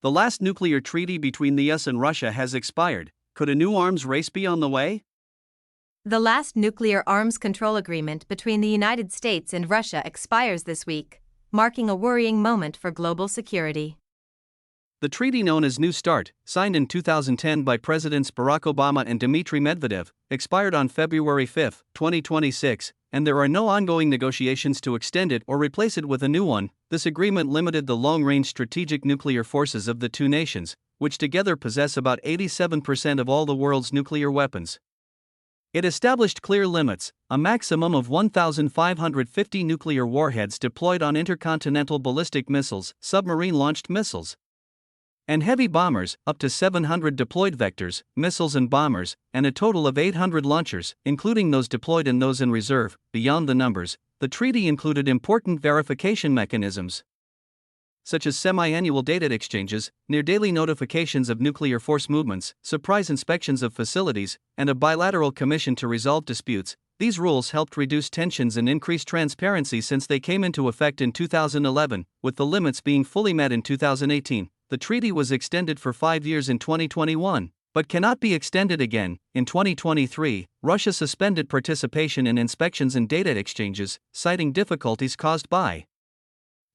The last nuclear treaty between the US and Russia has expired. Could a new arms race be on the way? The last nuclear arms control agreement between the United States and Russia expires this week, marking a worrying moment for global security. The treaty, known as New START, signed in 2010 by Presidents Barack Obama and Dmitry Medvedev, expired on February 5, 2026, and there are no ongoing negotiations to extend it or replace it with a new one. This agreement limited the long-range strategic nuclear forces of the two nations, which together possess about 87% of all the world's nuclear weapons. It established clear limits: a maximum of 1,550 nuclear warheads deployed on intercontinental ballistic missiles, submarine-launched missiles, and heavy bombers, up to 700 deployed vectors, missiles and bombers, and a total of 800 launchers, including those deployed and those in reserve. Beyond the numbers, the treaty included important verification mechanisms, such as semi-annual data exchanges, near-daily notifications of nuclear force movements, surprise inspections of facilities, and a bilateral commission to resolve disputes. These rules helped reduce tensions and increase transparency since they came into effect in 2011, with the limits being fully met in 2018. The treaty was extended for 5 years in 2021, but cannot be extended again. In 2023, Russia suspended participation in inspections and data exchanges, citing difficulties caused by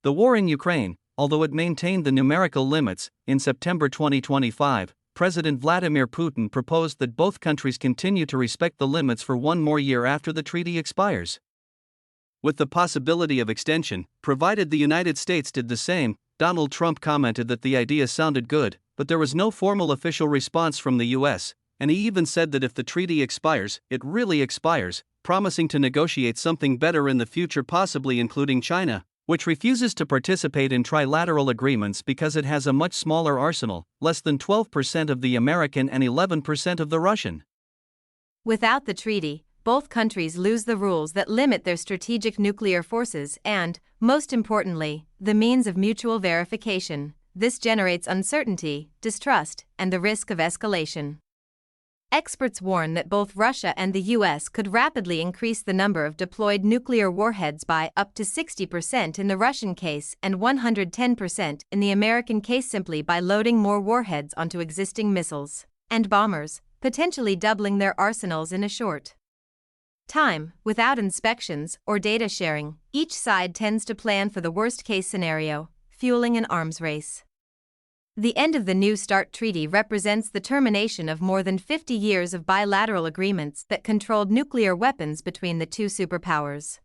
the war in Ukraine. Although it maintained the numerical limits, in September 2025, President Vladimir Putin proposed that both countries continue to respect the limits for one more year after the treaty expires, with the possibility of extension, provided the United States did the same. Donald Trump commented that the idea sounded good, but there was no formal official response from the US, and he even said that if the treaty expires, it really expires, promising to negotiate something better in the future, possibly including China, which refuses to participate in trilateral agreements because it has a much smaller arsenal, less than 12% of the American and 11% of the Russian. Without the treaty, both countries lose the rules that limit their strategic nuclear forces and, most importantly, the means of mutual verification. This generates uncertainty, distrust, and the risk of escalation. Experts warn that both Russia and the US could rapidly increase the number of deployed nuclear warheads by up to 60% in the Russian case and 110% in the American case, simply by loading more warheads onto existing missiles and bombers, potentially doubling their arsenals in a short time. Without inspections or data sharing, each side tends to plan for the worst-case scenario, fueling an arms race. The end of the New START treaty represents the termination of more than 50 years of bilateral agreements that controlled nuclear weapons between the two superpowers.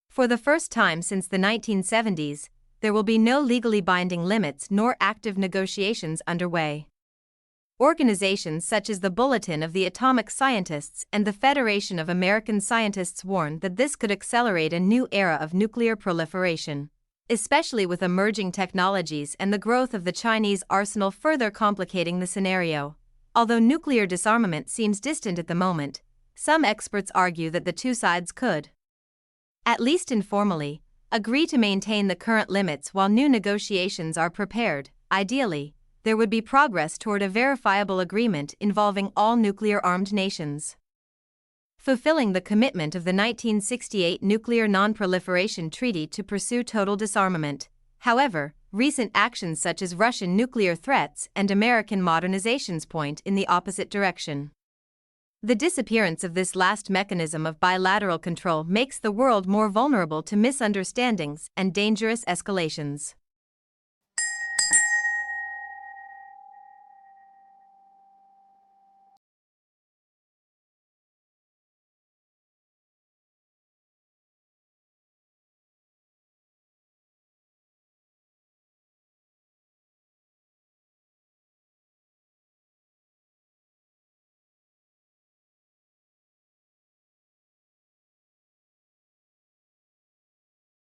For the first time since the 1970s, there will be no legally binding limits nor active negotiations underway. Organizations such as the Bulletin of the Atomic Scientists and the Federation of American Scientists warn that this could accelerate a new era of nuclear proliferation, especially with emerging technologies and the growth of the Chinese arsenal further complicating the scenario. Although nuclear disarmament seems distant at the moment, some experts argue that the two sides could, at least informally, agree to maintain the current limits while new negotiations are prepared. Ideally, there would be progress toward a verifiable agreement involving all nuclear-armed nations, fulfilling the commitment of the 1968 Nuclear Non-Proliferation Treaty to pursue total disarmament. However, recent actions such as Russian nuclear threats and American modernizations point in the opposite direction. The disappearance of this last mechanism of bilateral control makes the world more vulnerable to misunderstandings and dangerous escalations.